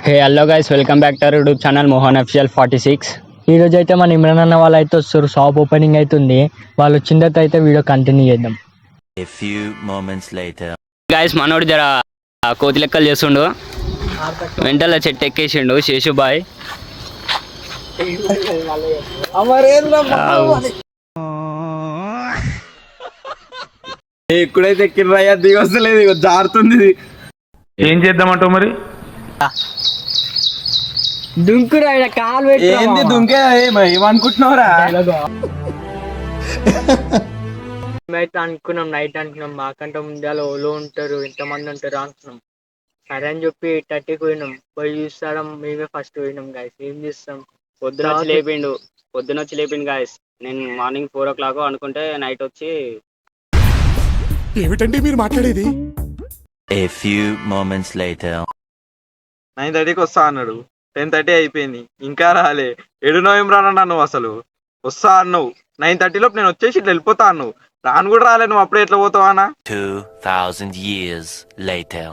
Hey hello guys welcome back to our YouTube channel Mohan official 46. ఈ రోజు అయితే మన ఇమ్రాన్ అన్న వాళ్ళు అయితే వస్తారు. షాప్ ఓపెనింగ్ అవుతుంది. వాళ్ళు వచ్చిన తర్వాత అయితే వీడియో కంటిన్యూ చేద్దాం. A few moments later. Guys మనోడు జర కోతి లెక్కలు చేస్తుండు, వెంటల చెట్టు ఎక్కేసిండు శేషు బాయ్. ఎక్కడైతే ఎక్కిర్రయ్యా దిగొస్తలేదు, ఇగో జారుతుంది. ఏం చేద్దామంటావు మరి? దుంకురా కాలు ఏంది దుంకే? ఏమనుకుంటున్నావురా? అయితే అనుకున్నాం, నైట్ అనుకున్నాం మాకంటే ముందు ఓలో ఉంటారు, ఎంతమంది ఉంటారు అనుకున్నాం. సరే అని చెప్పి 30కి పోయినాం. పోయి చూస్తాం మేమే ఫస్ట్ పోయినాం. గాయస్ ఏం చేస్తాం, పొద్దున వచ్చి లేపిండు గాయస్. నేను మార్నింగ్ 4 o'clock అనుకుంటే నైట్ వచ్చి ఏమిటండి మీరు మాట్లాడేది? A few moments later. 9:30కి వస్తా అన్నాడు, 10:30 అయిపోయింది, ఇంకా రాలే. ఎడునో ఏం రానన్నా నువ్వు, అసలు వస్తా అన్నావు 9:30 లోపు, నేను వచ్చేసి ఇట్లా వెళ్ళిపోతా అన్నావు. రాను కూడా రాలే, నువ్వు అప్పుడే ఎట్లా పోతావానా? 2000 years later.